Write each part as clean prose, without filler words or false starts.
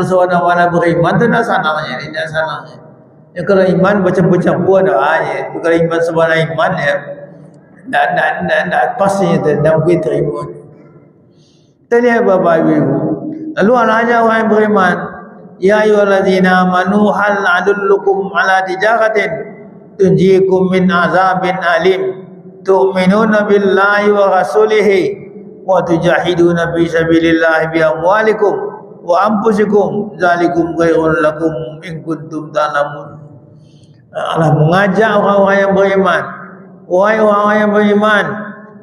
Seorang beriman tu nak sanangnya, tidak sanangnya. Ya, kalau iman bercampur-campur dah ya. Kalau iman sebenarnya iman ya, tak pastinya tak mungkin terima. Tadi Bapak Ibu. Lalu anaknya orang yang beriman, ya ayyuhallazina amanu hal adullukum ala tijaratin tunjikum min azabin alim tu'minuna billahi wa rasulihi wa tujahiduna fi sabilillahi bi amwalikum wa anfusikum zalikum khairul lakum in kuntum ta'lamun. Allah mengajak orang-orang yang beriman, wahai orang-orang yang beriman,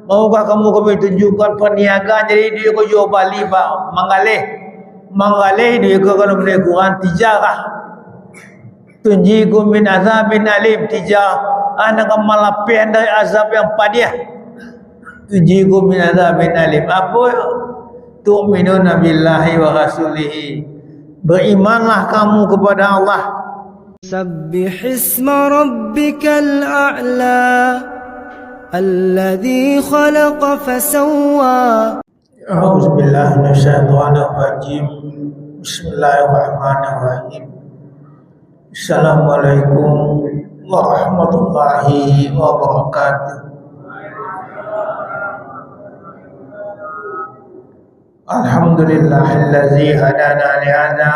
maukah kami tunjukkan perniagaan jadi dia ko jual bali ba mangalih dia ko kalau benda Quran tijarah tunjikum min azabin alim, tijarah anak malapian dari azab yang pedih. Tunjikum min azabin alim, apa tu'minuna billahi wa rasulihi, berimanlah kamu kepada Allah. سبح اسم ربك الأعلى الذي خلق فسوى. أعوذ بالله من الشيطان الرجيم. بسم الله الرحمن الرحيم. السلام عليكم ورحمة الله وبركاته. الحمد لله الذي هدانا لهذا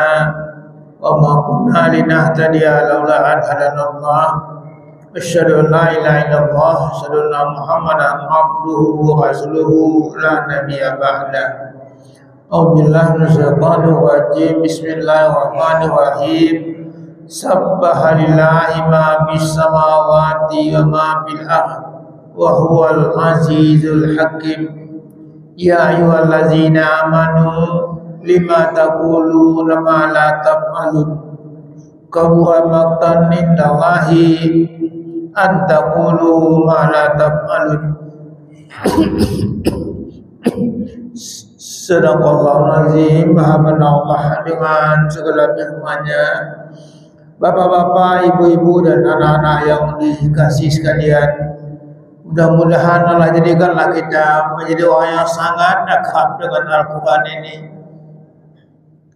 وما كنا لنهتدي لولا أن هدانا الله. أشهد أن لا إله إلا الله، أشهد أن محمدا عبده ورسوله لا نبي بعده. أعوذ بالله من الشيطان الرجيم. بسم الله الرحمن الرحيم. سبح لله ما في السماوات وما في الأرض وهو العزيز الحكيم. يا أيها الذين آمنوا lima taquluna ma la taf'alun kabura maqtan indallahi an taqulu ma la taf'alun. Sadaqallahul azim. Maha benar Allah dengan segala firman-Nya. Bapak-bapak, ibu-ibu dan anak-anak yang dikasihi sekalian, mudah-mudahan Allah jadikanlah kita menjadi orang yang sangat akrab dengan Al-Quran ini.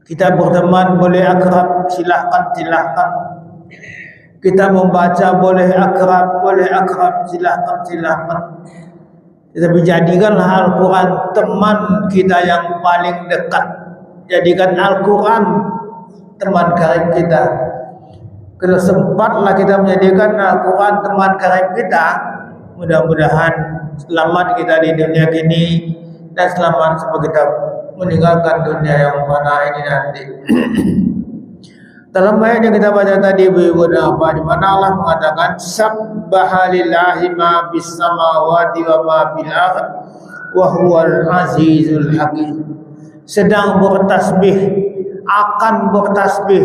Kita berteman boleh akrab, silahkan. Kita membaca boleh akrab, silahkan. Tetapi jadikanlah Al-Quran teman kita yang paling dekat. Jadikan Al-Quran teman karib kita. Kalau sempatlah kita menjadikan Al-Quran teman karib kita, mudah-mudahan selamat kita di dunia ini dan selamat sampai kita meninggalkan dunia yang fana ini nanti. Dalam ayat yang kita baca tadi, ibu-ibu dan bapak, di mana Allah mengatakan sabbaha lillahi ma bis samawati wa ma bil ardh wa huwal azizul hakim. Sedang bertasbih, akan bertasbih,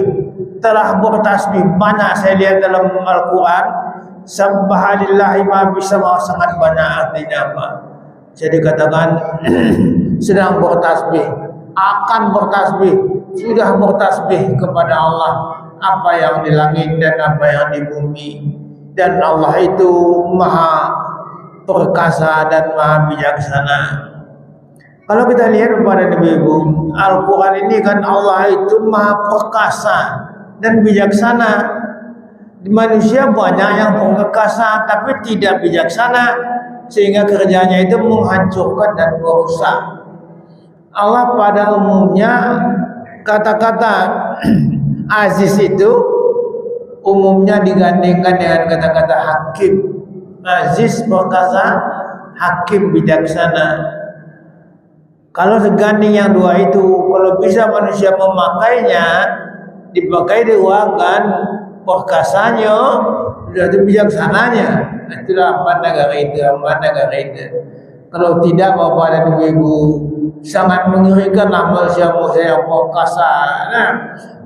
telah bertasbih. Banyak saya lihat dalam Al-Quran sabbaha lillahi ma bis samawati, sangat banyak artinya apa? Jadi katakan sedang bertasbih, akan bertasbih, sudah bertasbih kepada Allah, apa yang di langit dan apa yang di bumi. Dan Allah itu maha perkasa dan maha bijaksana. Kalau kita lihat kepada ibu-ibu, Al-Quran ini kan Allah itu maha perkasa dan bijaksana. Di manusia banyak yang perkasa tapi tidak bijaksana, sehingga kerjanya itu menghancurkan dan merusak. Allah pada umumnya kata-kata aziz itu umumnya digandingkan dengan kata-kata hakim. Aziz perkasa, hakim bijaksana. Kalau seganding yang dua itu, kalau bisa manusia memakainya, dipakai diuangkan perkasanya, sudah itu bijaksananya. Itulah negara itu. Kalau tidak, bapak dan ibu-ibu, sangat mengerikan manusia yang perkasa.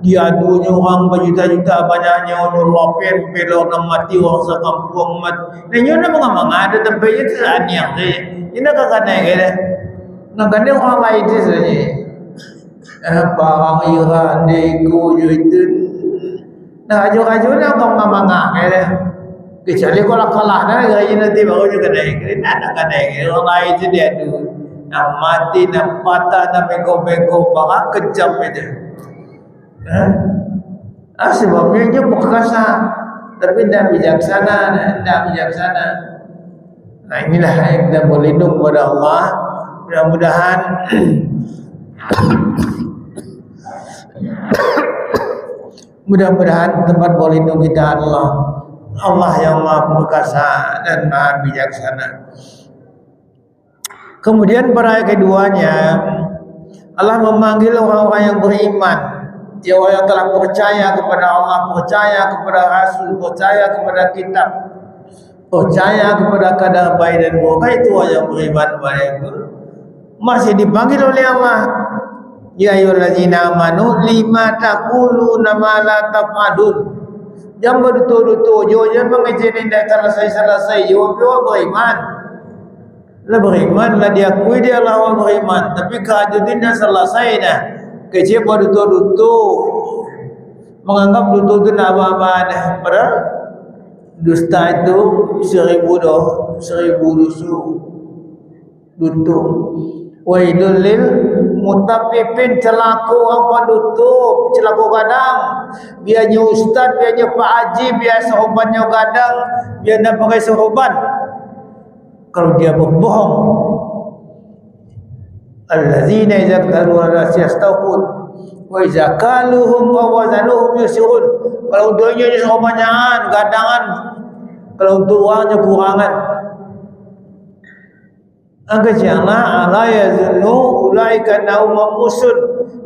Diadunya orang berjuta-juta, banyaknya orang lopen, pelor nak mati, orang sekampung mati. Dan yun na mga ada tempatnya itu aniyang saja. Yun na kakanay kaya. Naganda orang lain itu saja. Parang Iran, Dego, itu. Nakajo-kajo na kung mga kaya. Kecuali kalau kalah negara nanti baru juga naik. Nak naik. Orang lain itu dia tu nak mati, nak patah, nak bengkok-bengkok, bakal kejam itu. Sebabnya dia perkasa tapi tidak bijaksana, Nah inilah yang kita berlindung kepada Allah. Mudah-mudahan tempat berlindung kita adalah Allah yang Maha Perkasa dan Maha Bijaksana. Kemudian pada ayat keduanya Allah memanggil orang-orang yang beriman, orang yang telah percaya kepada Allah, percaya kepada Rasul, percaya kepada kitab, percaya kepada kadar baik dan buruk. Itu orang yang beriman kepada itu. Masih dipanggil oleh Allah, ya ayyuhallazina amanu lima taquluna ma la taf'alun. Jangan betul-betul jangan mengejeni dah selesai. Jawab beriman. Lah beriman lah diakui dia lah orang beriman, tapi kehajutin dah selesai dah. Kecil betul-betul menganggap betul itu nak apa-apa dah. Padahal dusta itu 1000 dutu. Wailul lil mutaffifin, celaka orang pendutuk, celaka kadang. Biarnya ustaz, biarnya pak haji, biar sahabatnya kadang, biar nak pakai sahabat. Kalau dia berbohong, allazina idza qalu ala yastaqun wa idza kaluhum wa wazanuhum yusirun. Kalau duanya ni sahabatnya gadangan, kalau untuk uangnya kurangan. Agaknya ala yazunnu ulaika naum musun.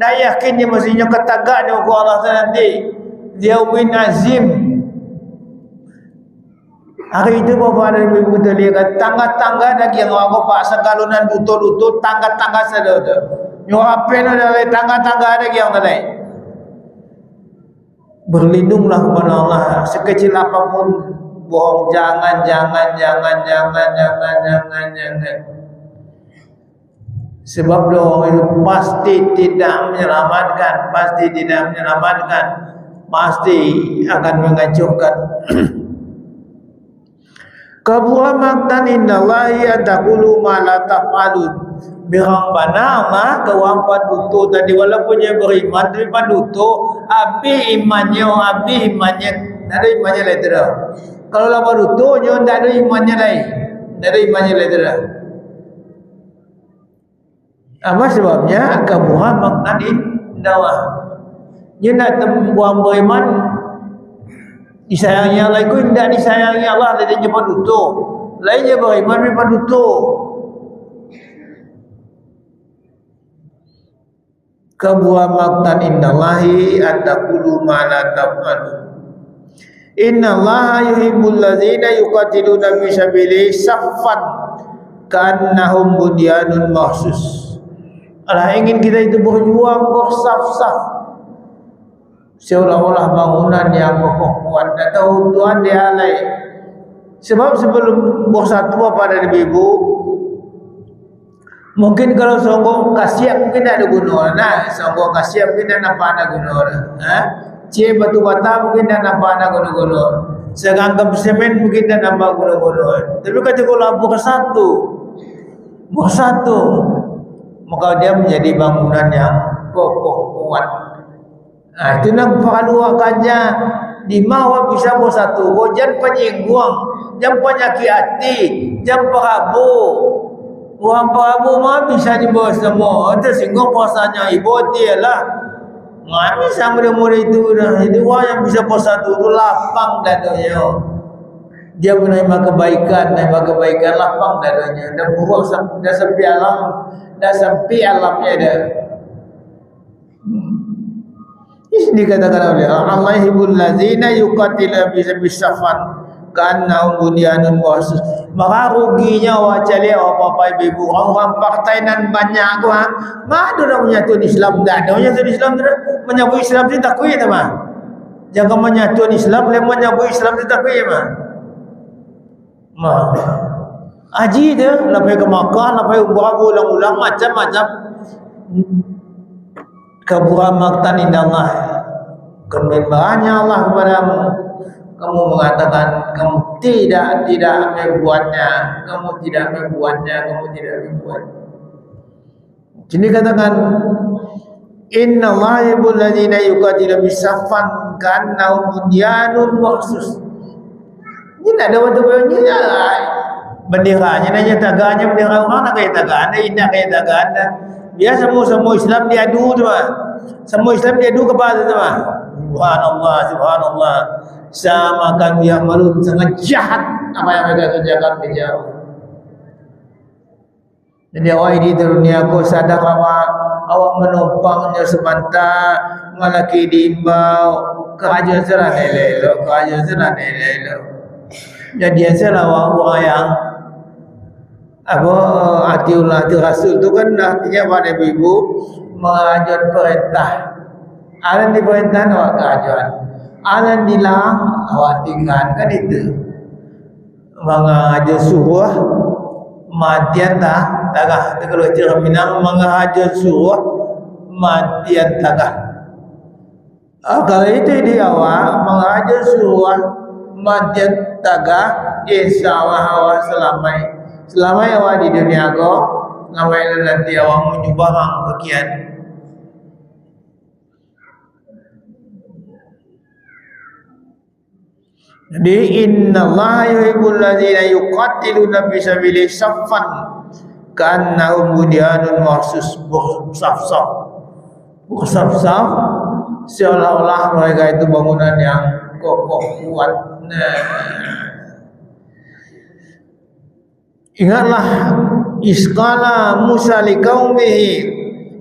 Dah yakinnya mestinya ketagaknya ku Allah nanti. Yaumin azim. Hari itu bapa ada ibu kita lihat tangga-tangga lagi yang aku pak sekalunan lutut tangga-tangga saja tu. Yo apa ada tangga-tangga ada yang lain. Berlindunglah kepada Allah sekecil apapun bohong, jangan. Sebab doa itu pasti tidak menyelamatkan, pasti akan menghancurkan. Kabura maktan indallahi ataqulu ma la taf'alun. Birang bana ma kawang paduto tadi walaupun dia beriman tapi paduto abi imannya ada imannya lain tidak. Kalau la paduto nyo tidak ada imannya lain. Apa sebabnya? Kabura maktan indallah. Dia nak buang beriman disayangi Allah itu tidak disayangi Allah, lainnya paduto. Lainnya beriman tapi paduto. Kabura maktan indallahi ataqulu ma la taf'alun. Innallaha yuhibbul ladzina yuqatiluna fi sabilihi saffan ka'annahum bunyanun marsus. Allah ingin kita itu berjuang bersaf-saf seolah-olah bangunan yang kokoh kuat. Tak tahu Tuhan dia alai. Sebab sebelum bersatu pada ibu, mungkin kalau songkong kasiap mungkin ada guna. Songkong kasiap mungkin ada guna. Cie batu bata mungkin ada guna. Seganggam semen mungkin ada guna. Tapi kalau bersatu, maka dia menjadi bangunan yang kokoh kuat. Itu nak perluakannya di mawa bisa bersatu. Jangan penyinggung, jangan penyakit hati, jangan perabu. Orang perabu mah bisa dibawa semua. Tersinggung perasaannya ibu dia lah. Mami sama muda itu dah. Jadi orang yang bisa bersatu itu lapang dadanya. Dia menerima kebaikan, lapang dadanya. Dan buruk dah sampai alamnya dah. Ini dikatakan oleh Allah yuhibbul ladzina yuqatiluna fi sabilihi ka'annahum bunyanun marsus. Maka ruginya wajale apa-apa ibu orang partai nan banyak tu mana dah menyatukan Islam dah. Dah menyatukan Islam menyambut Islam tu takui tu mah. Jangan menyatukan Islam le menyambut Islam tu takui mah. Haji dia lepas ke Makkah, lepas umrah ulang-ulang macam-macam. Kabura maktan indallah, kebenarannya Allah kepadamu. Kamu mengatakan kamu tidak membuatnya. Jadi katakan Inna Allaha yuhibbul ladzina yuqatiluna bisaffan ka'annahum bunyanun marsus. Ini nak ada waktu punya benderanya nanya taganya bendera orang nak kaya taga anda indah kaya taga anda. Biasa semua Islam diadu tu mah. Semua Islam diadu kepada tu mah. Subhanallah, subhanallah. Sama kan yang malu sangat jahat apa yang mereka kerjakan di jauh. Jadi awak ini dunia aku sadar awak menumpangnya sebentar malaki diimbau kerajaan serah elok kerajaan serah elok. Jadi salah orang yang apa atiullah ati rasul tu kan artinya pada ibu mengajar perintah. Alan diperintah awak kerajaan. Alan dilarang awak tinggalkan itu. Mengajar suruh matian tagah kalau cara Minang mengajar suruh matian tagah. Kalau itu di awal mengajar suruh matian tagah, insyaallah awak selama awak di dunia ko, selama nanti awak menyumbang bagian. Jadi innallaha yuhibbul ladzina yuqatiluna fi sabilihi saffan ka'annahum bunyanun marsus. Saf-saf seolah-olah mereka itu bangunan yang kokoh kuat. Ingatlah isqala Musa liqaumihi.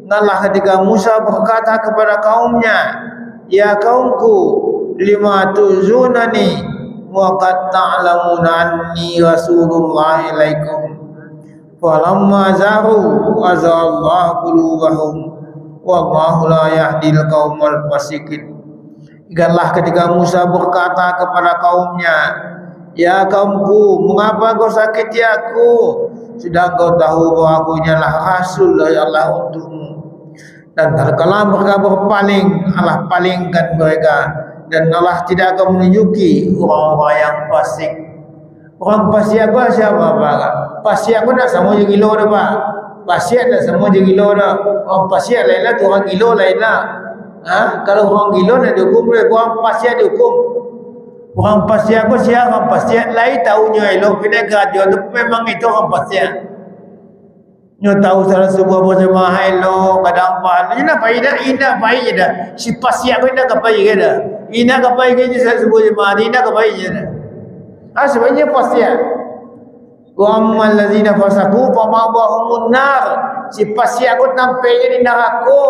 Ingatlah ketika Musa berkata kepada kaumnya, ya kaumku, lima tuzunani wa qad ta'lamuna anni rasulullah ilaikum falamma zahu azallahu qulubahum wallahu la yahdil qaumal fasiqin. Ingatlah ketika Musa berkata kepada kaumnya, ya kaumku, mengapa kau sakiti aku sedang kau tahu bahawa aku ialah rasul dari Allah untukmu. Dan tatkala mereka berpaling, Allah palingkan mereka. Dan Allah tidak akan menunjuki orang-orang yang fasik. Orang fasik apa siapa Pak? Fasik aku nak sama je gila dah Pak. Fasik nak sama je gila dah. Orang fasik lain lah tu, orang gila lain lah. Kalau orang gila nak dihukum boleh, orang fasik dihukum. Orang fasik apa siapa? Orang fasik lain tahunya elok pindah ke radio tu memang itu orang fasik. Nyo tahu salah sebuah berjemaah elok kadang apa. Ina baik je dah. Si fasik aku ina kapai ke dah. Ina kapai ke je sebuah jemaah ina kapai je dah. Sebenarnya fasik. Wa ammal ladzina fasaku fa ma'wahumun nar. Si fasik aku nampaknya di neraka.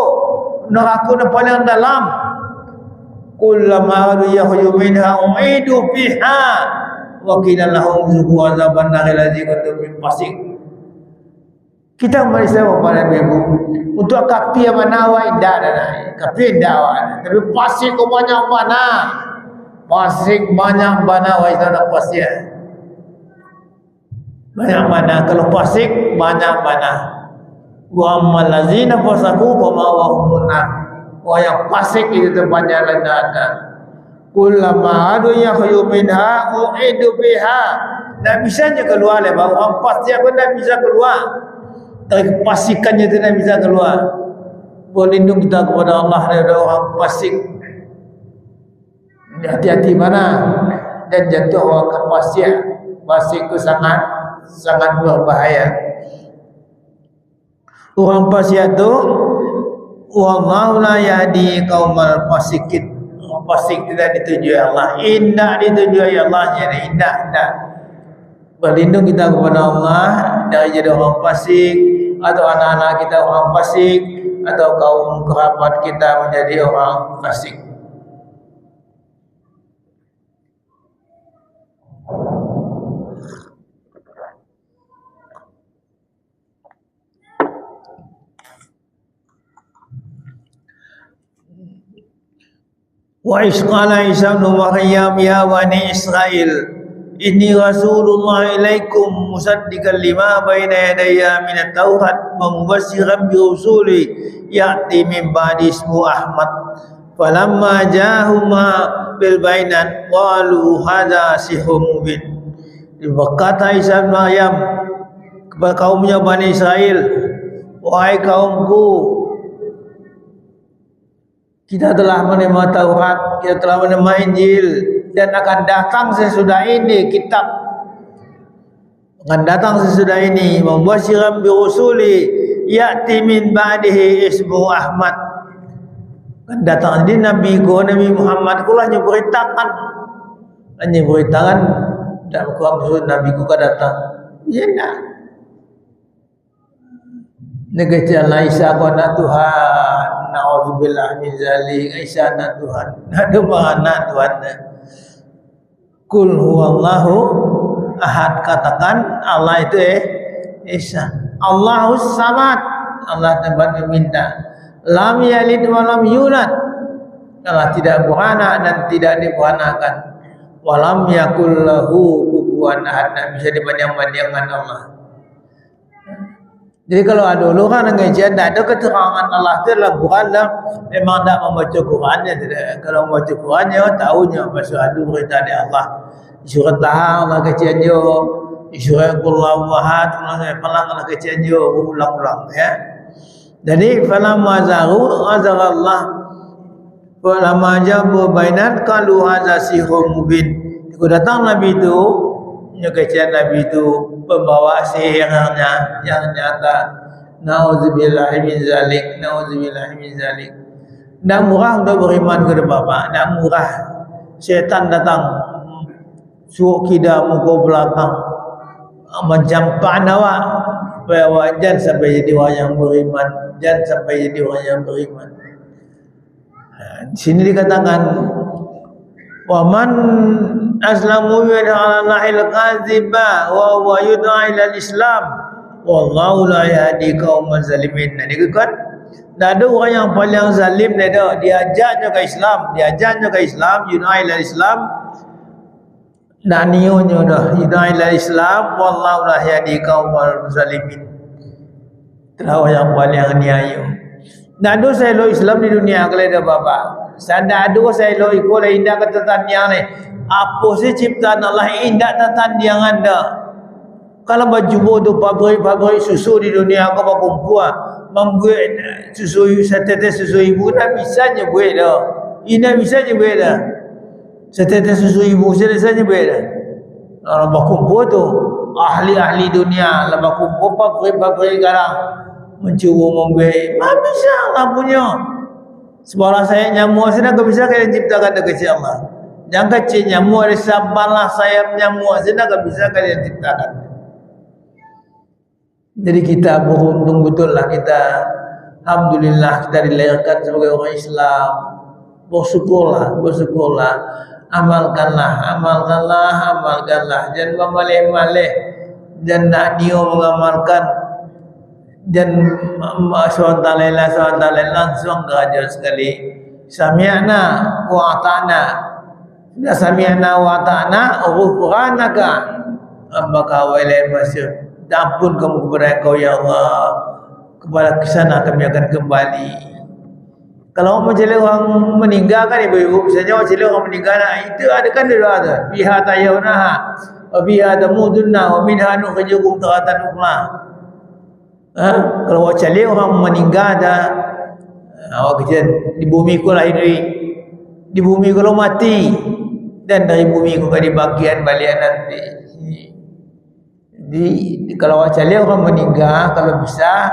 Neraka yang paling dalam. Kullama adu yakhju minha u'idu fiha wa qila lahum zuqu azaban nar allazi kuntum min fasik. Kita Malaysia pada ibu untuk kapi mana awak indah dan kapi indah awak tapi pasik kau banyak mana pasik banyak mana awak itu nak pasik banyak mana kalau pasik banyak mana wa ammal ladzina fasaku fa ma'wahumun nar. Wah yang pasik itu tempatnya neraka. Kullama adu yakhyu minha u'idu biha. Tak bisanya keluar le bang. Orang pasik pun tak bisa keluar. Tapi pasikannya tu tak bisa keluar. Berlindung kita kepada Allah dari orang pasik. Hati-hati mana dan jatuh orang ke pasik. Pasik itu sangat berbahaya. Orang pasik tu wallahu la yahdi qaumal fasikin. Orang fasik tidak ditunjuk Allah. Indah ditunjuk Allah jadi indah. Berlindung kita kepada Allah dari jadi orang fasik atau anak-anak kita orang fasik atau kaum kerabat kita menjadi orang fasik. Wa isqala Isa bin Maryam ya bani Israil inni rasulullah ilaikum musaddiqan lima baina yadayya min at-taurat wa mubasshiran bi rusuli ya'ti min ba'di ismu Ahmad falamma ja'ahuma bil bainat qalu hadza sihrun mubin. Berkata Isa bin Maryam kepada kaumnya Bani Israel, wahai kaumku, Kita telah menerima Taurat, kita telah menerima Injil, dan akan datang sesudah ini kitab, akan datang sesudah ini mubasyiran bi rusuli ya'ti min ba'dihi ismuhu Ahmad. Akan datang di Nabi Muhammad kulah beritakan, hanya beritakan dan maksud Nabi ku ka datang. Ya nak. Negeri Aisyah ku anak Tuhan, na'udzubillah min zalik. Aisyah anak Tuhan, ada anak Tuhan. Kul huwallahu ahad, katakan Allah itu Esa. Allahus samad, Allah tempat meminta. Lam yalid wa lam yulad, Allah tidak beranak dan tidak diberanakan. Walam yakul lahu kufuwan ahad, tak bisa dibanding-bandingkan Allah. Jadi kalau ada orang ngajian tak ada keterangan Allah itu dalam Quran dah, memang tak membaca Qurannya tidak. Kalau membaca Qurannya tahunya masuk ada berita dari Allah. Surat Taha Allah kajian jo, surat Qul huwallahu ahad Allah kajian jo berulang-ulang ya. Jadi falamma zaru azarallah falamma jabu bainan qalu hadza sihrun mubin. Kalau datang Nabi itu, kajian Nabi itu pembawa sihirnya yang nyata. Nauzubillahi min zalik, nauzubillahi min zalik. Tak murah untuk beriman kepada Bapa, tak murah. Syaitan datang suruh kita muka belakang menjampak awak supaya awak jangan sampai jadi orang yang beriman, jangan sampai jadi orang yang beriman. Di sini dikatakan waman aslamu yad'a 'alal kadziba wa huwa yud'a ila al-islam wallahu la yahdi qauman zalimin. Nah dikatakan tak ada orang yang paling zalim ni dah, diajaknya ke Islam, diajaknya ke Islam, yud'a ila al-islam. Dan nionya dah yud'a ila al-islam wallahu la yahdi qauman zalimin. Telah yang paling niayu. Tak ada saya lo Islam di dunia kalau ada bapa. Sada ada saya lo ikut lah indah ketatan yang ni. Apa sih ciptaan Allah indah tatan yang ada. Kalau baju bodoh pabrik susu di dunia aku berkumpul membuat susu setetes susu ibu tak bisa je buat dah. Ini bisa je buat dah. Setetes susu ibu saja buat dah. Orang berkumpul tu ahli-ahli dunia lah berkumpul pabrik sekarang mencuba membuat. Tak bisa Allah punya. Sebarang saya nyamuk sini tak bisa kalian ciptakan dari kecil Allah. Yang kecil nyamuk ada sabarlah sayap nyamuk sini tak bisa kalian ciptakan. Jadi kita beruntung betul lah kita. Alhamdulillah kita dilahirkan sebagai orang Islam. Bersyukurlah. Amalkanlah. Jangan memalih-malih. Jangan nak dia mengamalkan. Dan SWT langsung kerja sekali. Sami'na wa ata'na. Dah sami'na wa ata'na ghufranaka rabbaka wa ilaihil masir. Ampun kamu kepada Engkau ya Allah, kepada kesana kami akan kembali. Kalau macam orang meninggal kan ibu-ibu, misalnya macam orang meninggal itu ada kan dia ada biha tayawnaha wa biha tamudunna wa minha nukhrijukum taratan ukhra. Kalau macam orang meninggal ada awak kerja di bumi ku lahir di bumi ku mati dan dari bumi ku di bagian balik nanti. Kalau wajah orang meninggal, kalau bisa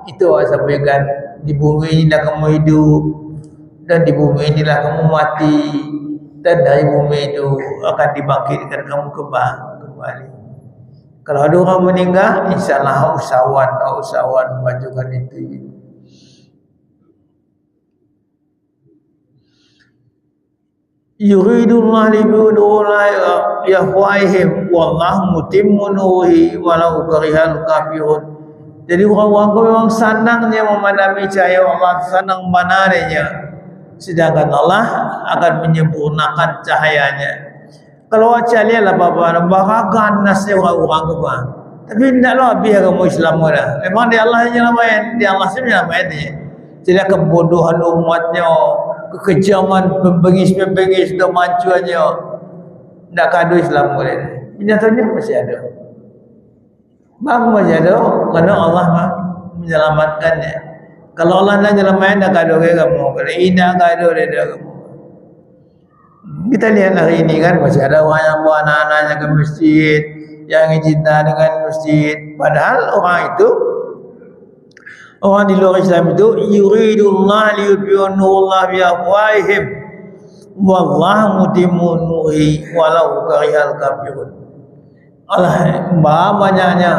itu awak sampaikan di bumi inilah kamu hidup dan di bumi inilah kamu mati dan dari bumi itu akan dibangkitkan kamu kembali. Kalau ada orang meninggal, insyaAllah usahawan bajukan itu. Yuridullah libudu la yahwaihim wallahu mutimmu nurihi walau karihal kafirun. Jadi orang-orang memang senangnya memandami cahaya Allah, senang manarnya. Sedangkan Allah akan menyempurnakan cahayanya. Kalau cahaya lah apa-apa, bahkan nasib orang-orang apa. Tapi tidaklah biar kamu Islam dah. Memang dia Allah yang main, dia Allah sebenarnya main dia. Jadi kebodohan umatnya, kekejaman pembengis dan mancuannya tak kado Islam boleh. Nyatanya masih ada. Bang masih ada kerana Allah menyelamatkannya. Kalau Allah nak nyelamain dah kado ke kamu, kalau ina kado dia kamu. Kita lihat hari ini kan masih ada orang yang bawa anak-anaknya ke masjid, yang cinta dengan masjid. Padahal orang itu, orang di luar Islam itu, yuridullah liyutbi'u nurullah biafwahihim, wallahu mutimmu nurihi walau karihal kafirun. Allah banyaknya.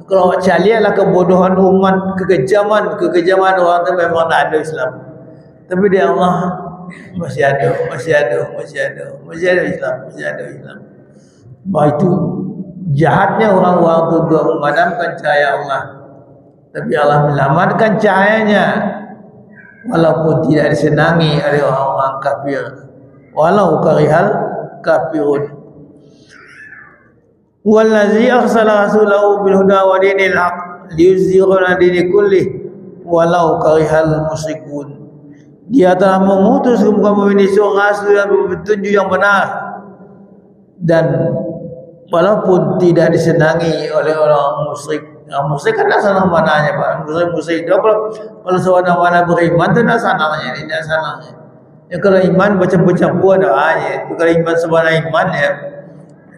Kalau lihatlah kebodohan umat, kekejaman orang itu memang tak ada Islam. Tapi dia Allah masih ada Islam. Bah itu jahatnya orang-orang itu memadamkan cahaya Allah. Tapi Allah menyelamatkan cahayanya walaupun tidak disenangi oleh orang-orang kafir. Walau karihal kafirun. Wallazi arsala rasulahu bil huda wa dinil haq liyuzhirahu dini kullih walau karihal musyrikun. Dia telah mengutus kamu ini seorang rasul yang berpetunjuk yang benar, dan walaupun tidak disenangi oleh orang musyrik. Orang musyrik kan tak senang mananya, Pak. Musyrik dia kalau seorang mana beriman tu tak senangnya, tidak senangnya. Ya kalau iman bercampur-campur ada aja. Kalau iman sebenarnya iman ya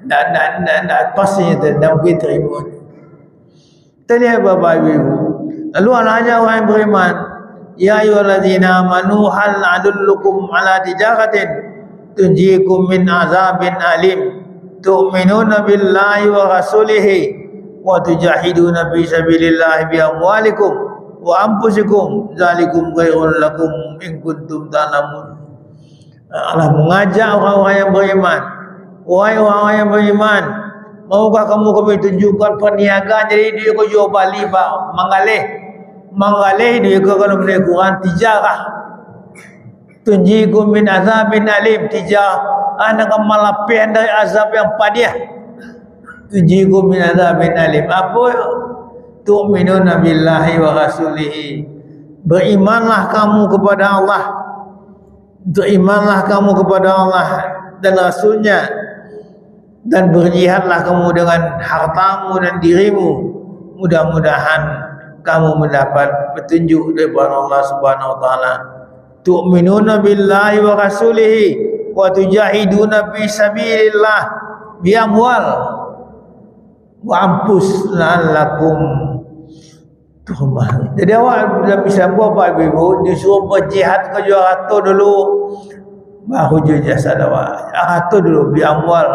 tak pastinya tak mungkin terima. Tadi Bapak Ibu. Lalu anaknya orang yang beriman, ya ayyuhallazina amanu hal adullukum ala tijaratin tunjikum min azabin alim tu'minuna billahi wa rasulihi wa tujahiduna fi sabilillahi bi amwalikum wa anfusikum zalikum khairul lakum in kuntum ta'lamun. Allah mengajak orang-orang yang beriman, wahai orang-orang yang beriman, maukah kami tunjukkan perniagaan jadi dia ko jual bali ba mangalih dia ko kalau boleh kurang tijarah tunjikum min azabin alim, tijarah anak malapian dari azab yang pedih. Tunjikum min azabin alim, apa tu'minuna billahi wa rasulihi, berimanlah kamu kepada Allah, berimanlah kamu kepada Allah dan Rasulnya, dan berjihadlah kamu dengan hartamu dan dirimu. Mudah-mudahan kamu mendapat petunjuk daripada Allah Subhanahu wa taala. Tu'minuna billahi wa rasulihi wa tujahiduna fi sabilillah bi amwal wa anfus la'allakum turhamun. Jadi awak dah bisa buat apa ibu? Disuruh berjihad ke harta dulu, baru je jasa awak. Harta dulu bi amwal.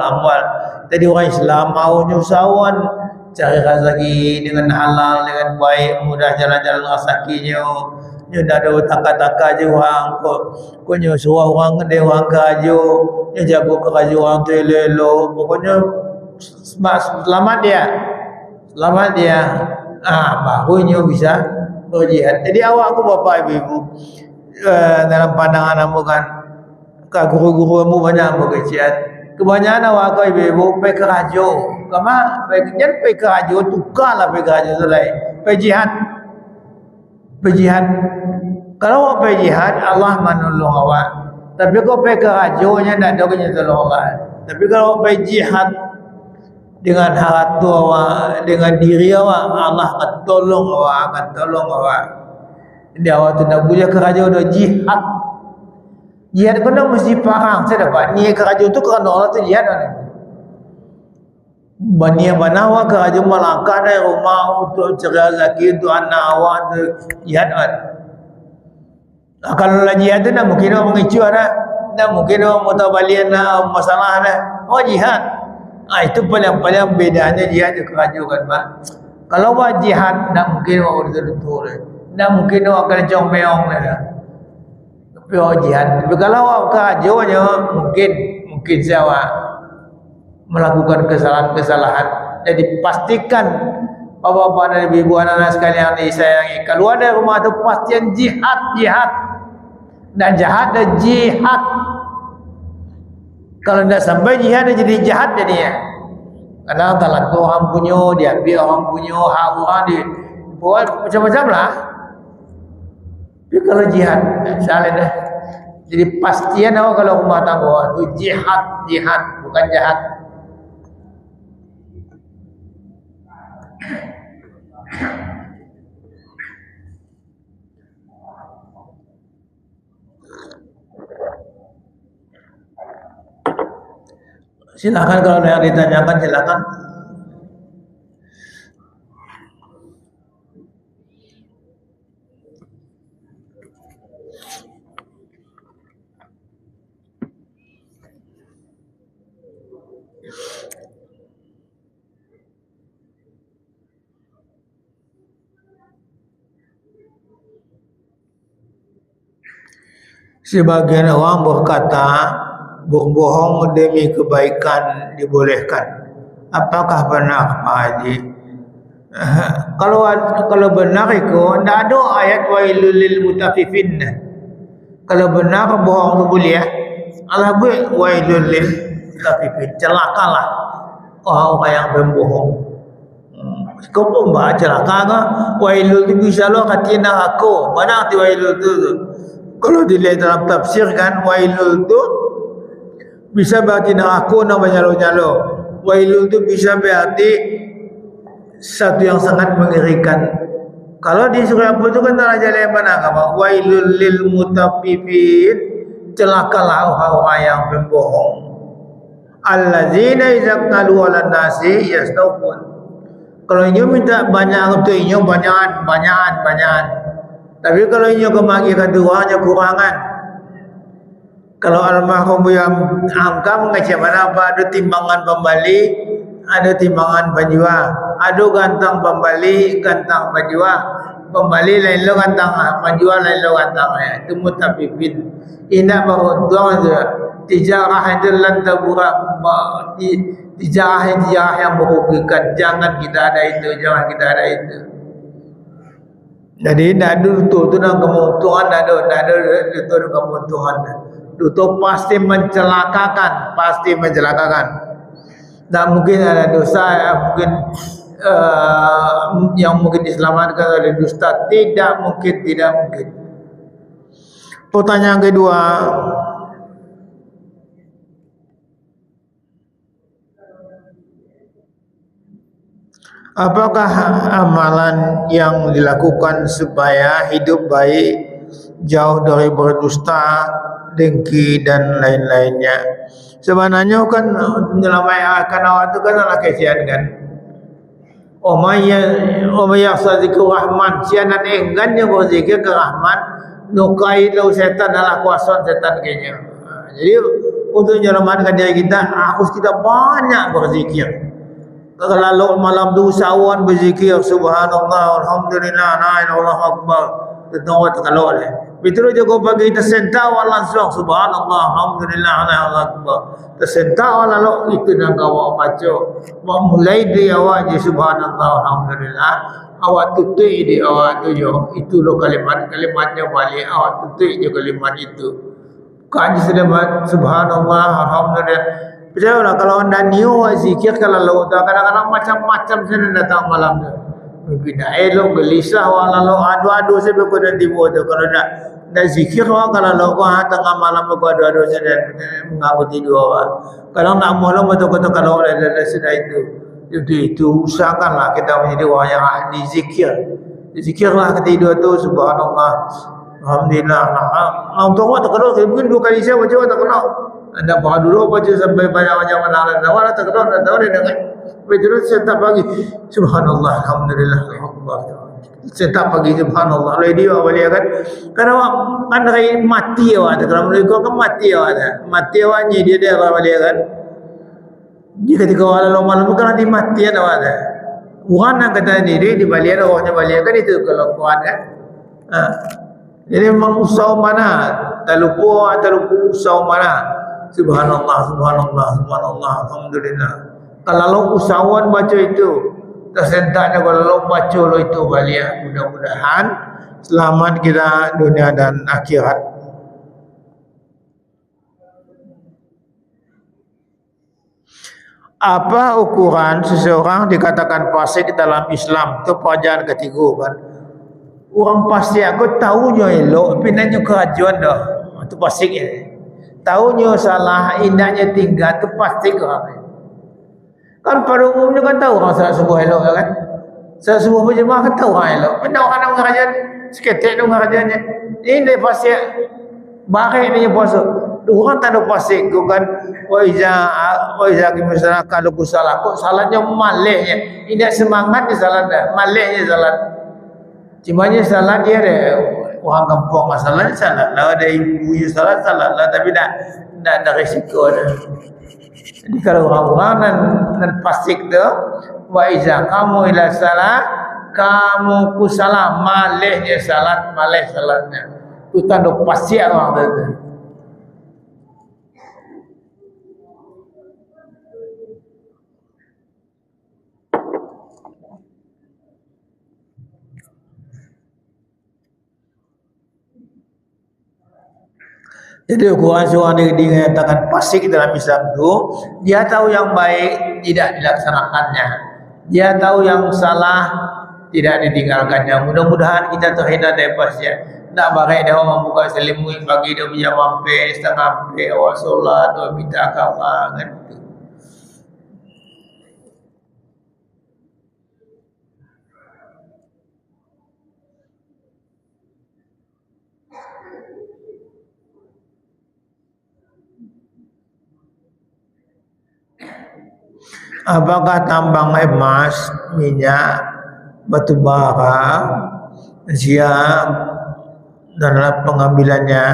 Jadi orang Islam mau usahawan cari rezeki dengan halal, dengan baik, mudah jalan-jalan rezekinya. Dia dah ada taka-taka je orang kau suruh orang kedai orang kerja, dia jago kerja orang tu elok. Pokoknya selamat dia. Barunya bisa berjihad. Jadi awak aku bapak ibu dalam pandangan kamu kan, guru-guru kamu banyak berjihad. Kebanyakan awak aku ibu pergi kerja. Kama pergi kerja, tukarlah pergi kerja selai. Berjihad. Kalau awak pergi jihad, Allah menolong awak. Tapi kalau pergi kerja nya tak ada kena tolong awak. Tapi kalau awak pergi jihad dengan harta awak, dengan diri awak, Allah akan tolong awak. Jadi awak tu nak boleh kerja dah jihad. Jihad kena mesti parang. Saya dapat niat kerja tu kerana Allah tu jihad. Niat mana awak kerja melangkah dari rumah untuk cari rezeki untuk anak awak tu jihad kan. Kalau lah jihad tu nak mungkin awak mengicu dah. Nak mungkin awak mutabalian masalah dah. Oh jihad. Itu paling bedanya jihad dengan kerja kan, Pak. Kalau awak jihad, nak mungkin awak betul-betul. Nak mungkin awak akan comel dah. Tapi awak jihad. Tapi kalau awak kerja, mungkin saya melakukan kesalahan. Jadi pastikan bapak-bapak dan ibu anak-anak sekalian yang disayangi, keluar dari rumah itu pastian jihad. Dan jahat dan jihad. Kalau tidak sampai jihad dia jadi jahat jadinya. Kadang talak orang punya, dia ambil orang punya, hak orang dia buat macam-macam lah. Tapi kalau jihad, salah dah. Jadi pastian awak kalau rumah tangga itu jihad, bukan jahat. Silakan kalau ada yang ditanyakan, silakan. Sebagian orang berkata berbohong demi kebaikan dibolehkan. Apakah benar, Pak Haji? Kalau benar itu tidak ada ayat wailul lil mutaffifin. Kalau benar bohong itu boleh. Allah buat wailul lil mutaffifin, celakalah orang-orang yang berbohong. Kau pun baca celaka ke? Wailul itu bisa lo katina aku. Mana arti wailul itu? Kalau dilihat dalam tafsir kan, wailul itu bisa berarti neraka nak menyalo-nyalo. Wailul itu bisa berarti satu yang sangat mengerikan. Kalau di surah apa itu kan raja yang mana kamu? Wailul lil mutaffifin, celakalah orang-orang yang pembohong. Allazina idza qalu 'alan nasi yastawfun. Kalau inyo minta banyak untuk inyo banyak. Tapi kalau inyo kemagikan Tuhannya kurangan. Kalau almarhum yang angka mengecek mana apa, ada timbangan pembali, ada timbangan penjual, ada gantang pembali, gantang penjual, pembali lain lo gantang, penjual lain lo gantang. Itu mutaffifin. Ina beruntung je. Tijarah itu lantaburak, tijarah yang merugikan. Jangan kita ada itu. Jadi tidak ada itu dengan kemuntungan, tidak ada itu dengan kemuntungan. Itu pasti mencelakakan. Tak mungkin ada dosa yang mungkin diselamatkan oleh dusta. Tidak mungkin. Pertanyaan kedua, apakah amalan yang dilakukan supaya hidup baik, jauh dari berdusta, dengki dan lain-lainnya? Sebenarnya kan menyelamatkan awak itu kan adalah kesian kan. Omaya sadiku rahman, sianan enggan yang berzikir ke rahman, nukai lau setan adalah kuasa setan kayaknya. Jadi untuk menyelamatkan diri kita, harus kita banyak berzikir. Kalau malam tu usahawan berzikir subhanallah alhamdulillah la ilaha illallah akbar tetawat kalau le betul juga bagi tersentak langsung subhanallah alhamdulillah la ilaha akbar tersentak lalu itu nak awak baca mulai dia awak je subhanallah alhamdulillah awak tutup di awak tu jo itu lo kalimatnya balik awak tutup je kalimat itu kan selamat subhanallah alhamdulillah. Percayalah kalau anda niu zikir kalau lo kadang-kadang macam-macam sana datang malam tu. Mungkin dah elok gelisah walau adu-adu saya berkuda tiba tu kalau dah zikir kalau lo tengah malam berkuda adu saya mengaku tidur awak. Kalau nak malam betul-betul kalau dah sudah itu usahakanlah kita menjadi orang yang ahli zikir. Zikirlah ketidur tu subhanallah alhamdulillah. Untuk awak tak kenal mungkin 2 kali saya baca tak kenal. Anda baca dulu baca sampai banyak-banyak mana awak tak kenal dah tahu dia dengar. Betul setiap pagi subhanallah alhamdulillah akbar. Setiap pagi subhanallah. Kalau dia awalnya kan awak kan hari mati awak kalau mereka kan mati awaknya dia awalnya kan. Jika ketika awal malam bukan nanti matian awak dah. Orang nak kata diri di balik rohnya balik kan itu kalau kuat kan. Jadi memang usaha mana tak lupa usaha mana. Subhanallah alhamdulillah. Kalau lo usahawan baca itu tersentaknya kalau lo baca lo itu balik. Mudah-mudahan selamat kita dunia dan akhirat. Apa ukuran seseorang dikatakan fasik dalam Islam? Itu pelajaran ketiga kan. Orang fasik aku tahunya elok pinanya kerajuan dah. Itu fasik ya. Tahunya salah, indahnya tinggal tu pasti ke kan pada umumnya kan tahu orang salat subuh elok kan. Salat subuh berjemaah kan tahu orang elok. Benda orang nak mengajar seketik tu mengajarnya. Ini dia pasti baik dia puasa. Orang tak ada pasik tu kan. Wa iza misalnya kalau ku salah kok salahnya malihnya. Tidak semangatnya salah dah, malihnya salah. Cumanya salah dia ada orang kampung masalahnya salah lah, ada ibunya salah lah, tapi tak ada risiko dah. Jadi kalau orang-orang dan pasik tu wa iza kamu ila salah kamu ku salah malihnya salat malih salatnya tu tanda pasik orang tu. Jadi ukuran seorang dikatakan fasik dalam Islam itu, dia tahu yang baik tidak dilaksanakannya, dia tahu yang salah tidak ditinggalkannya. Mudah-mudahan kita terhindar dari fasik. Tak baik dia orang buka selimut pagi dia punya mampir setengah mampir awal solat dua minta kawan kan itu. Apakah tambang emas, minyak, batu bara, siap dan pengambilannya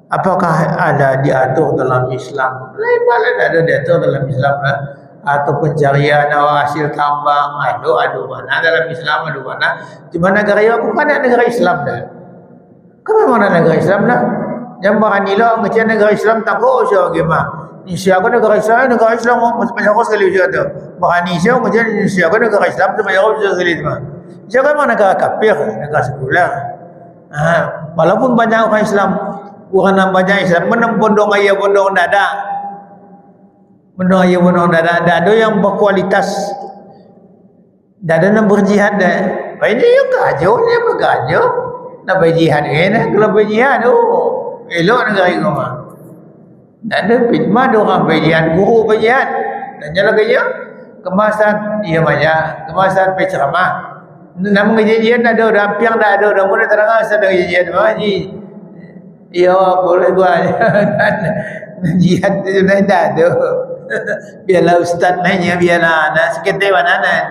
apakah ada diatur dalam Islam? Lain ada diatur dalam Islam lah. Atau pencarian hasil tambang ada mana dalam Islam ada mana? Cuma negara aku kan negara Islam dah. Kamu mana negara Islam dah? Yang bahanila ngecek negara Islam takut siapa gimana? Indonesia kan negara Islam macam apa sekali juga tu. Bahan Indonesia macam Indonesia kan negara Islam tu macam apa sekali tu. Indonesia kan negara kafir, negara sekular. Walaupun banyak orang Islam, orang banyak Islam menembondong ayah bondong dada. Bondong ayah bondong dada, dada yang berkualitas. Dada yang berjihad dah. Ini yang gajo, ni bergajo. Nak berjihad kan? Kalau berjihad elok negara agama. Tak ada fitmah ada orang berjihad, guru berjihad. Dan jalan kerja kemasan dia banyak, kemasan penceramah. Nama kejadian tak ada, rampiang tak ada, dah mula terang asal ada kejadian haji. Ya boleh buat. Jihad tu dah tak ada. Biarlah ustaz nanya, biarlah anak seketai mana anak.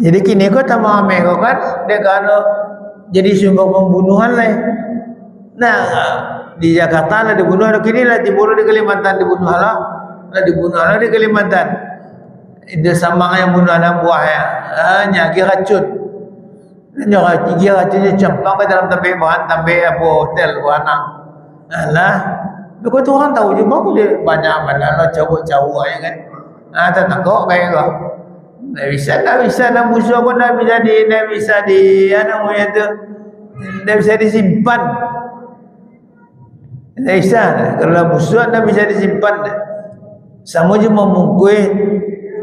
Jadi kini kau tak mau ambil kau kan, dia kalau jadi sumber pembunuhan lah. Nah, di Jakarta lah dibunuh, kini lah dibunuh di Kalimantan dibunuh lah di Kalimantan. Dia sama yang bunuh anak buahnya, nyagi racun. Nyagi racunnya campang ke dalam tampik bahan, tampik apa hotel anak. Alah, kau tu orang tahu juga aku dia banyak mana lah cawuk-cawuk ya kan. Tak takut kayak kau. Tak bisa nak musuh pun tak bisa disimpan. Tak bisa. Kalau musuh tak bisa disimpan. Sama je memungkui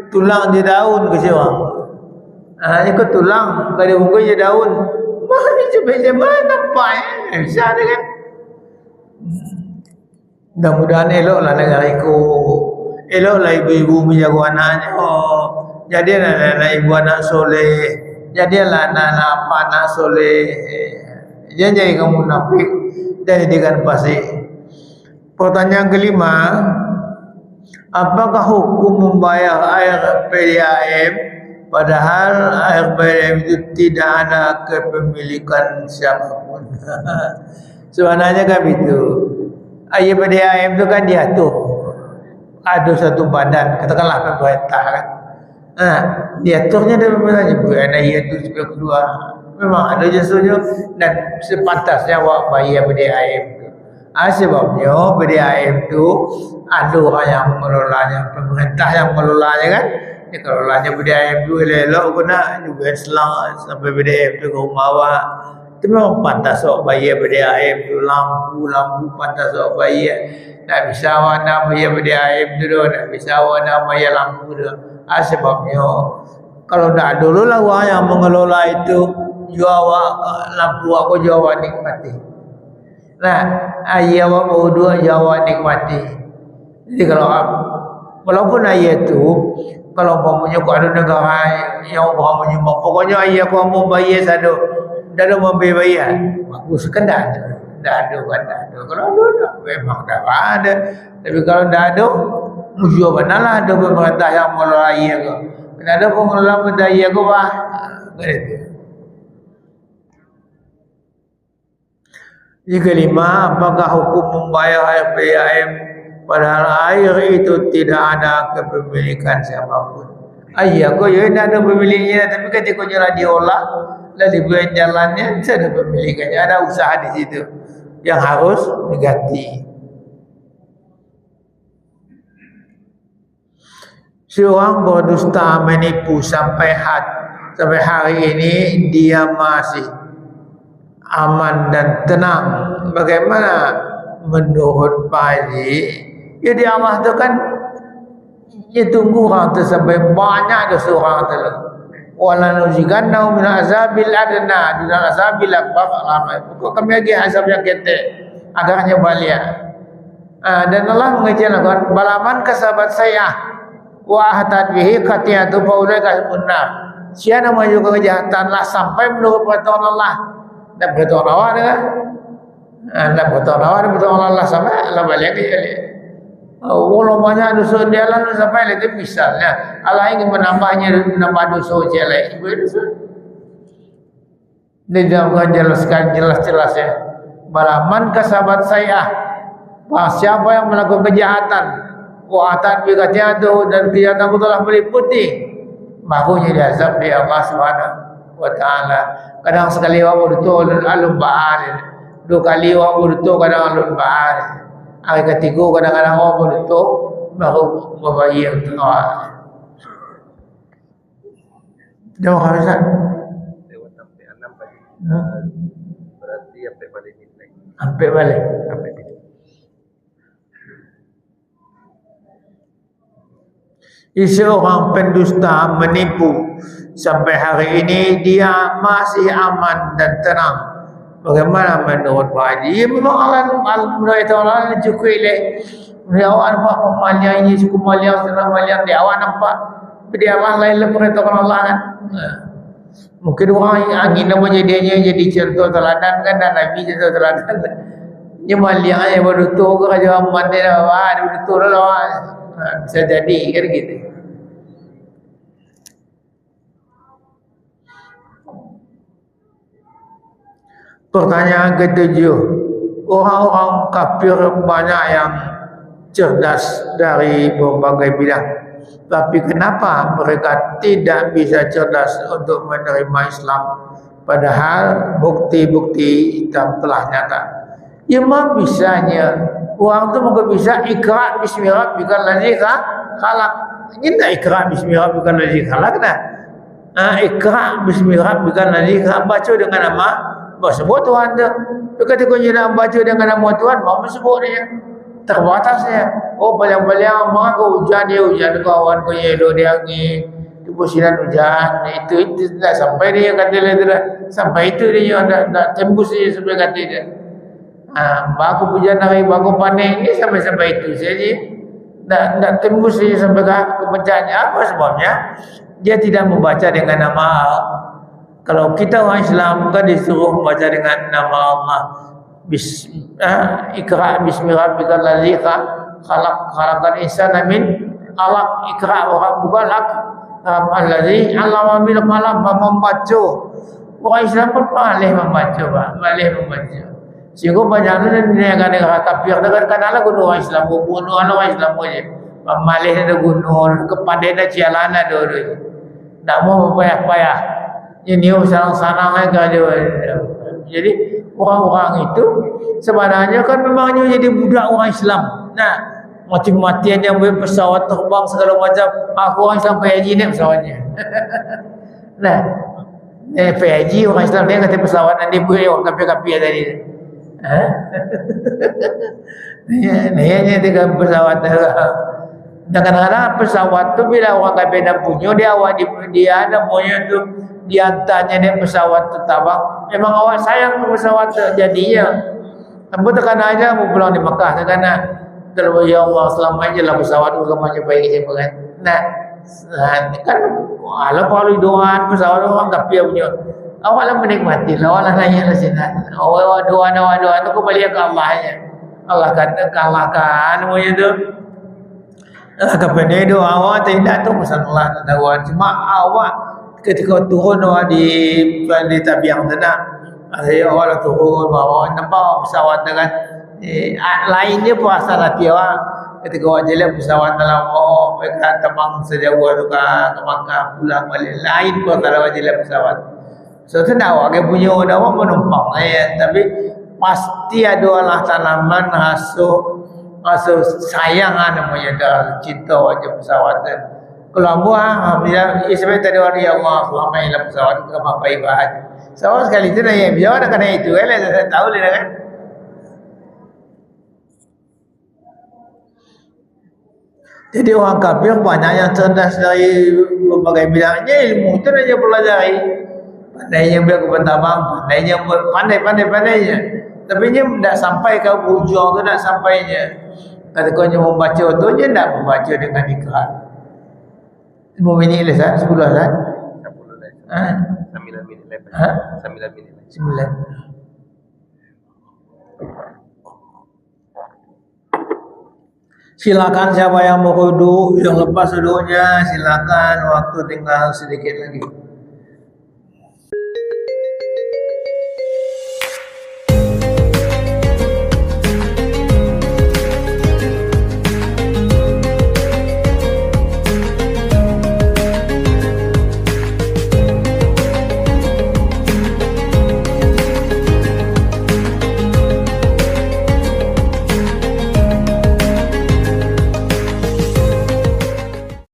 tulang di daun ke siang. Ikut tulang kalau mungkui di daun. Mana coba mana nampak tak bisa dia kan. Mudah-mudahan eloklah negara ikut. Eloklah ibu-ibu menjaga anaknya. Jadilah anak ibu anak soleh, jadilah anak anak soleh. Jangan jadi kamu munafik dan jadikan fasik. Pertanyaan kelima, apakah hukum membayar air PDAM padahal air PDAM itu tidak ada kepemilikan siapapun? Sebenarnya kan itu. Air PDAM itu kan diatur. Ada satu badan, katakanlah pemerintah kan. Diaturnya dia memang anak itu supaya kedua memang ada jasanya dan sepantasnya awak bayar PDAM itu. Sebabnya PDAM itu ada orang yang mengelolanya, pemerintah yang mengelolanya kan. Dia kelolanya PDAM itu elok guna juga selang sampai PDAM itu ke rumah awak. Itu memang pantas awak bayar PDAM itu, lampu pantas awak bayar. Tak bisa awak nak bayar PDAM itu dah, tak bisa awak nak bayar lampu dah. Sebabnya kalau tak dulu lah orang yang mengelola itu jual awak lampu aku jual awak nikmati. Nah, ayah awak baru dua jual awak nikmati. Jadi kalau walaupun ayah itu kalau umpamanya kau ada negara yang orang menyumbang, pokoknya ayah kau mau bayar satu dah ada membayar. Bagus kan dah ada. Dah ada kan dah ada. Kalau ada memang dah ada. Tapi kalau dah ada, mujur benalah ada pemerintah yang melalui ke. Kena ada pengelola berdaya ke bah. Gitu. Yang kelima, apakah hukum membayar air PAM padahal air itu tidak ada kepemilikan siapapun? Ayah, kau ya tidak ada pemiliknya, tapi ketika kau diolah, dan dibuat jalannya, tidak ada pemilikannya, ada usaha di situ yang harus diganti. Seorang berdusta menipu sampai hari ini dia masih aman dan tenang. Bagaimana menurut Pak Haji? Ya dia Allah tu kan dia tunggu orang tu sampai banyak dosa orang tu. Wala nuzigannahu min azabil adna dun azabil akbar lama. Pokok kami lagi azab yang ketek agarnya balia. Dan Allah mengajarkan balaman kasabat saya wa ahtat bihi qatiyatu faulaika munnar. Siapa yang juga kejahatan lah sampai menurut peraturan Allah. Dan peraturan Allah dengan dan peraturan Allah sampai Allah balik dia. Walau banyak dosa dia lah sampai itu misalnya Allah ingin menambah dosa dia lain. Dia dalam jelaskan jelas ya. Balaman kasabat saya. Siapa yang melakukan kejahatan, wa'atan bikatnya itu dan kejahatan itu telah meliputi, barunya diazab di Allah Subhanahu wa Ta'ala. Kadang sekali wa betul alun ba'al, dua kali wa betul kadang alun ba'al, hari ketiga kadang-kadang wa betul baru membayar Allah. Jauh kan Ustaz? Lewat sampai 6 pagi. Berarti sampai balik nilai. Sampai balik. Seorang pendusta menipu sampai hari ini dia masih aman dan tenang. Bagaimana menurut Pak Haji? Ya memang Allah cukup ilai. Dia awak nampak pemalian ini suku malian senang malian dia awak nampak. Dia Allah lain perintah Allah kan. Mungkin orang yang angin namanya dia jadi contoh teladan kan dan Nabi contoh teladan. Dia malian yang berutuh ke kerja aman dia awak berutuh lah. Bisa jadi kan gitu. Pertanyaan ketujuh, orang-orang kafir banyak yang cerdas dari berbagai bidang, tapi kenapa mereka tidak bisa cerdas untuk menerima Islam padahal bukti-bukti hitam telah nyata? Ya mah bisanya orang tu mungkin bisa ikrar bismillah bikal ladzi khalaq. Ini tak ikrar bismillah bikal ladzi khalaq dah. Ikrar bismillah bikal ladzi khalaq, baca dengan nama sebut Tuhan tu. Ketika dia nak baca dengan nama Tuhan, mau sebut dia. Terbatas dia. Oh paling-paling mak kau hujan dia hujan kawan kau yelo dia ni. Pusiran hujan itu tak sampai dia kata dia sampai itu dia nak tembus dia sampai kata dia. Baku hujan hari baku panen ni sampai itu saja. Nak tembus dia sampai ke puncaknya. Apa sebabnya? Dia tidak membaca dengan nama Allah. Kalau kita orang Islam kan disuruh membaca dengan nama Allah. Iqra bismi rabbikal ladzi khalaqal insana min 'alaq. Iqra wa rabbukal alladzi 'allama bil qalam. Membaca. Orang Islam pun boleh membaca, boleh membaca. Sehingga banyak ni kan kafir dengan kanala gunu orang Islam, gunu orang Islam aja. Malih ada gunu kepadanya cialana dulu. Tak mau payah-payah. Ini sarang-sarang aja dia. Jadi orang-orang itu sebenarnya kan memangnya jadi budak orang Islam. Nah, mati-matian yang pesawat terbang segala macam. Aku orang Islam PHJ naik pesawatnya. Nah, PHJ orang Islam dia kata pesawat nanti boleh kapi-kapi tadi. Ini dia pesawat. Dan kadang-kadang pesawat tu bila orang kafir dah punya dia ada punya tu diantaranya dia pesawat terbang. Memang awak sayang pesawat tu jadinya. Ambo tekan aja mau pulang di Mekah karena kalau ya Allah selamat je lah pesawat tu kemana baik je kan. Nah, kan ala palu doan pesawat orang kafir punya. Awaklah menikmati, awaklah nanya lah sini. Awak doa tu kembali ke Allah ya. Allah kata kalahkan semuanya tu. Kepada doa awak tidak tu pasal Allah tak tahu. Cuma awak ketika turun awak di tabiang tenang. Saya awak turun bawa nampak pesawat dengan lainnya puasa hati awak. Ketika awak jalan pesawat dalam mereka terbang sejauh tu ke Makkah pulang balik. Lain pun kalau awak jalan pesawat. So tidak awak punya awak menumpang ya. Tapi pasti ada Allah tanaman rasa sayang namanya dah cinta wajah pesawat tu. Kalau buah bila sebab tadi orang ya Allah selama ini pesawat itu apa ibadah. Pesawat sekali tu nanya dia nak kena itu kan saya tahu dia kan. Jadi orang kafir banyak yang cerdas dari berbagai bidangnya, ilmu itu saja pelajari. Pandainya berkebentabang, pandainya. Tapi dia tidak sampai ke ujung tu, tidak sampainya. Kata kau membaca tu, dia tidak membaca dengan ikhlas. 5 minit lah Ustaz, 10 Ustaz. 10 dah. 9 minit lepas. 9 minit. 9. Silakan siapa yang mau wudu, yang lepas wudunya silakan, waktu tinggal sedikit lagi.